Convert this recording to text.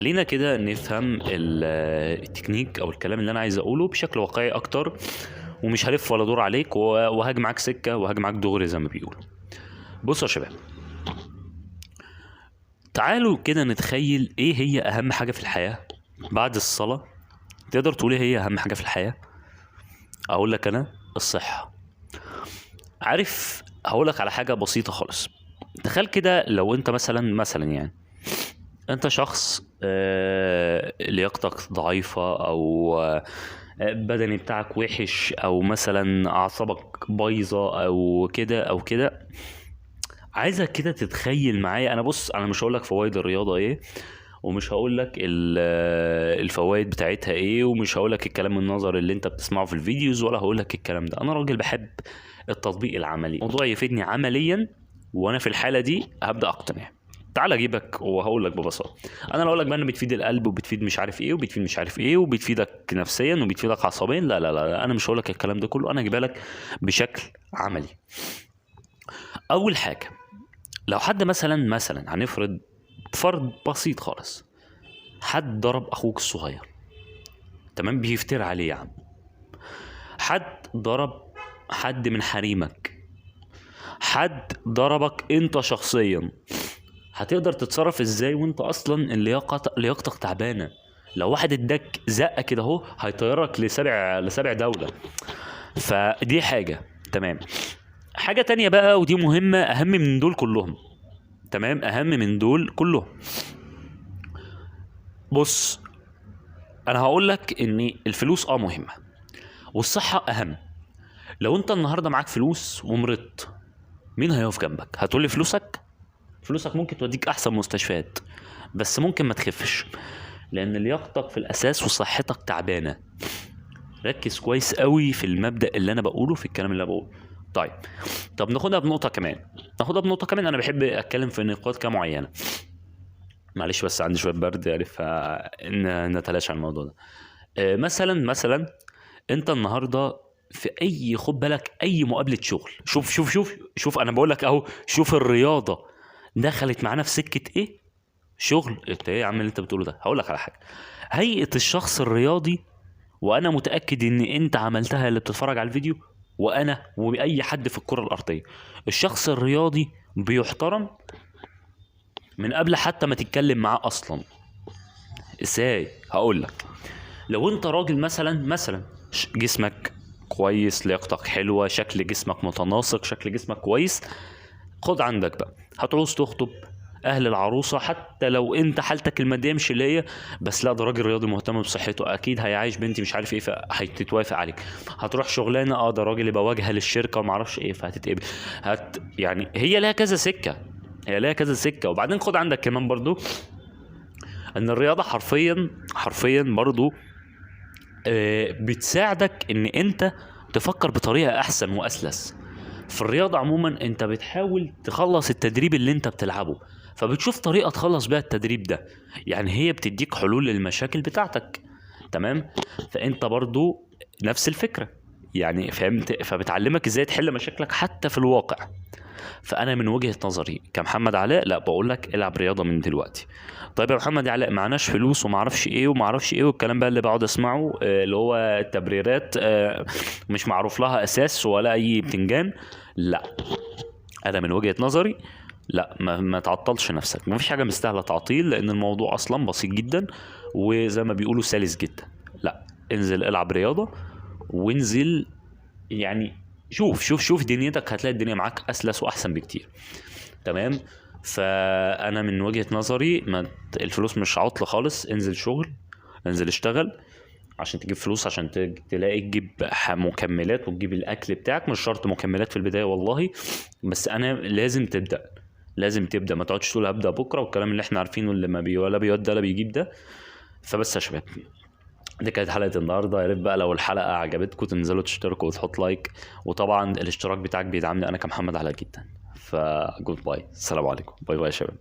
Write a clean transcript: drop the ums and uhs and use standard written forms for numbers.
خلينا كده نفهم التكنيك او الكلام اللي انا عايز اقوله بشكل واقعي اكتر، ومش هلف ولا دور عليك وهاجي معاك سكه وهاجي معاك دغري زي ما بيقولوا. بصوا يا شباب، تعالوا كده نتخيل ايه هي اهم حاجه في الحياه بعد الصلاه. تقدر تقول ايه هي اهم حاجه في الحياه؟ اقول لك انا الصحه. عارف، هقول لك على حاجه بسيطه خالص. تخيل كده لو انت مثلا يعني انت شخص لياقتك ضعيفة او بدني بتاعك وحش، او مثلا اعصابك بايظة او كده او كده. عايزك كده تتخيل معايا. انا بص، انا مش هقولك فوائد الرياضة ايه، ومش هقولك الفوائد بتاعتها ايه، ومش هقولك الكلام النظري اللي انت بتسمعه في الفيديوز، ولا هقولك الكلام ده. انا راجل بحب التطبيق العملي، الموضوع يفيدني عمليا، وانا في الحالة دي هبدأ اقتنع. تعال اجيبك وهقول لك ببساطه. انا لو اقول لك بقى ان بتفيد القلب وبتفيد مش عارف ايه وبتفيد مش عارف ايه وبتفيدك نفسيا وبتفيدك عصبيا، لا لا لا، انا مش هقول لك الكلام ده كله. انا هجيبها لك بشكل عملي. اول حاجه، لو حد مثلا هنفرض فرض بسيط خالص، حد ضرب اخوك الصغير، تمام، بيفتري عليه يا عم. حد ضرب حد من حريمك، حد ضربك انت شخصيا، هتقدر تتصرف ازاي وانت اصلا لياقتك تعبانه؟ لو واحد اداك زقه كده اهو هيطيرك لسبع دوله. فدي حاجه، تمام. حاجه تانية بقى، ودي مهمه، اهم من دول كلهم، تمام، اهم من دول كلهم. بص، انا هقول لك ان الفلوس مهمه، والصحه اهم. لو انت النهارده معاك فلوس ومرضت، مين هيقف جنبك؟ هتقول لي فلوسك ممكن توديك احسن مستشفيات، بس ممكن ما تخفش، لان لياقتك في الاساس وصحتك تعبانه. ركز كويس قوي في المبدأ اللي انا بقوله، في الكلام اللي انا بقوله. طيب، طب ناخدها بنقطة كمان. انا بحب اتكلم في نقاط كده معينة. معلش بس عندي شوية برد يعني، نتلاشى عن الموضوع ده. مثلا انت النهارده في اي، خد بالك، اي مقابلة شغل، شوف انا بقول لك اهو، شوف الرياضة دخلت معانا في سكة ايه. شغل. انت ايه يا عم اللي انت بتقوله ده؟ هقول لك على حاجة. هيئة الشخص الرياضي، وانا متاكد ان انت عملتها اللي بتتفرج على الفيديو، وانا واي حد في الكره الارضيه، الشخص الرياضي بيحترم من قبل حتى ما تتكلم معاه اصلا. ازاي؟ هقول لك. لو انت راجل مثلا جسمك كويس، لياقتك حلوه، شكل جسمك متناسق، شكل جسمك كويس، خد عندك بقى هتعوز تخطب اهل العروسه، حتى لو انت حالتك الماديه مش اللي هي، بس لا، ده راجل رياضي مهتم بصحته، اكيد هيعيش بنتي مش عارف ايه، فهتتوافق عليك. هتروح شغلانه، ده راجل يبقى واجهه للشركه وما اعرفش ايه، فهتتقبل. يعني هي لها كذا سكه، وبعدين خد عندك كمان برضو ان الرياضه حرفيا برضو بتساعدك ان انت تفكر بطريقه احسن واسلس. في الرياضة عموما انت بتحاول تخلص التدريب اللي انت بتلعبه، فبتشوف طريقة تخلص بيها التدريب ده. يعني هي بتديك حلول للمشاكل بتاعتك، تمام. فانت برضو نفس الفكرة، يعني فهمت، فبتعلمك ازاي تحل مشاكلك حتى في الواقع. فانا من وجهة نظري كمحمد علاء، لا، بقول لك العب رياضة من دلوقتي. طيب يا محمد علاء، معناش فلوس وما اعرفش ايه والكلام بقى اللي بقعد اسمعه، اللي هو التبريرات، مش معروف لها اساس ولا اي بتنجان. لا، انا من وجهة نظري لا، ما تعطلش نفسك، ما فيش حاجة مستاهلة تعطيل، لان الموضوع اصلا بسيط جدا، وزي ما بيقولوا سلس جدا. لا، انزل العب رياضة، وانزل يعني شوف دنيتك، هتلاقي الدنيا معاك اسلس واحسن بكتير، تمام. فانا من وجهة نظري، ما الفلوس مش عطل خالص. انزل شغل، انزل اشتغل عشان تجيب فلوس، عشان تلاقي تجيب مكملات وتجيب الاكل بتاعك. مش شرط مكملات في البداية والله، بس انا لازم تبدا، ما تقعدش تقول هبدا بكره والكلام اللي احنا عارفينه، اللي ما ولا بيودي ولا بيجيب ده. فبس يا شباب، دي كانت حلقة النهاردة. يا ريت بقى لو الحلقة عجبتكم تنزلوا تشتركوا وتحط لايك، وطبعا الاشتراك بتاعك بيدعمني انا كمحمد علاء جدا. فجود باي، السلام عليكم، باي باي يا شباب.